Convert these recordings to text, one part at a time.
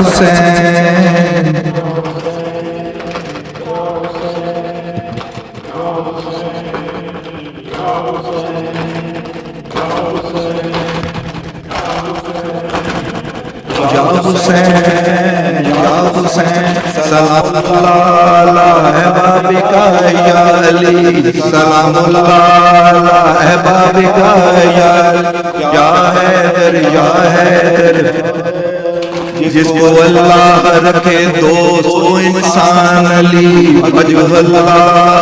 حسین یا حسین یا حسین سلام اللہ علی احبابک یا علی سلام اللہ علی احبابک یا حیدر یا حیدر جس کو اللہ رکھے دوست وہ انسان علی وجہ اللہ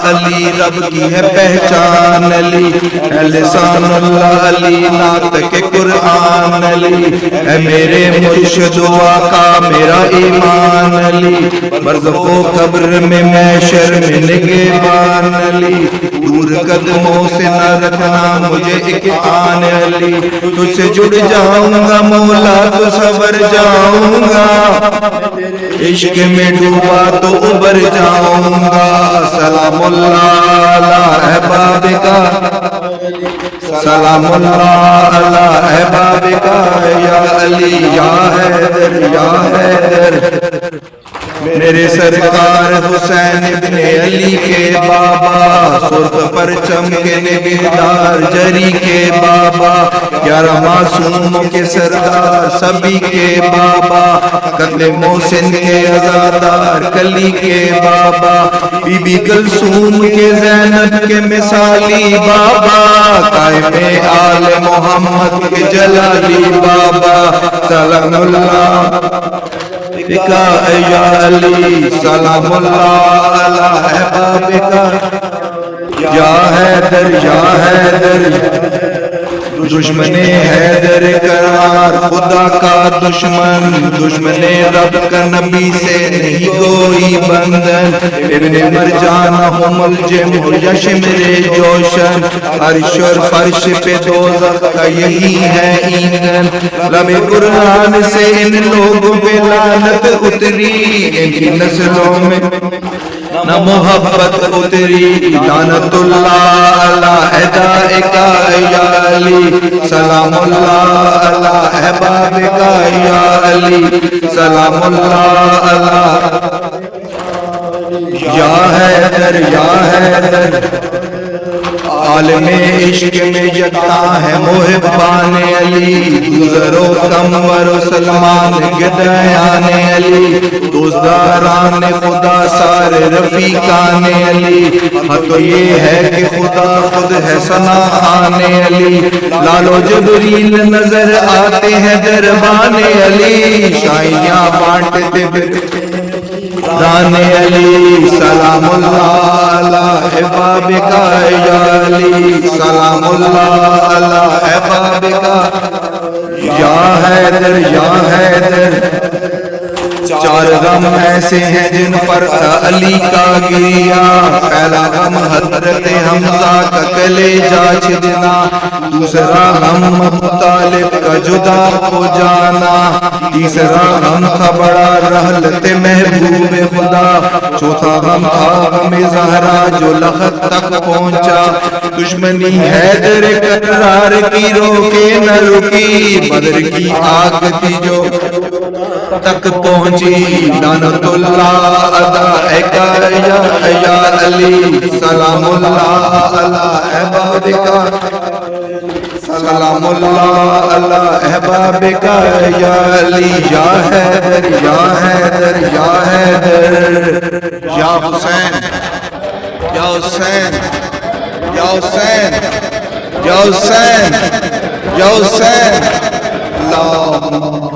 علی رب کی ہے پہچان علی اے لسان اللہ علی ناطق قرآن علی اے میرے مرشد و آقا میرا ایمان علی برزخ و قبر میں محشر میں نگہبان علی دور قدموں سے نہ رکھنا مجھے ایک آن علی تجھ سے جڑ جاؤں گا مولا تو سبر جاؤں گا عشق میں ڈوبا تو ابر جاؤں گا سلام اللہ علی احبابک سلام اللہ علی احبابک یا علی یا حیدر یا حیدر میرے سرکار حسین ابن علی کے بابا سرخ پرچم کے نگہدار جری کے بابا 11 معصوموں کے سردار سبھی کے بابا قتل محسن کے عزادار کلی کے بابا بی بی کلثوم کے زینب کے مثالی بابا قائم آل محمد کے جلالی بابا سلام اللہ یا علی سلام اللہ علی احبابک یا حیدر یا حیدر دشمن حیدر قرار خدا کا دشمن دشمن رب کا نبی سے نہیں کوئی بندن ابن مرجان ہم الجم یشمر جوشن عرش اور فرش پہ دوزخ کا یہی ہے ایندھن لب قرآن سے ان لوگوں پہ لعنت اتری ان کی نسلوں میں نہ محبت اتری لعنت اللہ علی اعدائک یا علی سلام اللہ علی احبابک یا علی سلام اللہ علی یا حیدر یا حیدر عالم عشق میں یکتا ہے محبان علی گزر و قمر و سلمان گدایان علی دوستداران خدا سارے رفیقان علی ہاں تو یہ ہے کہ خدا خود ہے ثنا خوان علی لال و جبریل نظر آتے ہیں دربان علی شائیاں بانٹتے دان علی سلام اللہ علی احبابک یا علی سلام اللہ علی احبابک یا حیدر یا حیدر چار غم ایسے ہیں جن پر علی کا گریا پہلا غم حضرت حمزہ کا کلیجہ چھدنا دوسرا غم ابو طالب کا جدا ہو جانا تیسرا غم تھا بڑا رحلت محبوب خدا چوتھا غم تھا غم زہرا جو لخت تک پہنچا دشمنی حیدر کرار کی روکے نہ رکی بدر کی آگ تھی جو تک پہنچی لعنت اللہ علیک یا علی سلام اللہ علی احبابک سلام اللہ علی احبابک یا علی یا حیدر یا حیدر یا حیدر یا حسین یا حسین یا حسین یا حسین یا حسین اللہ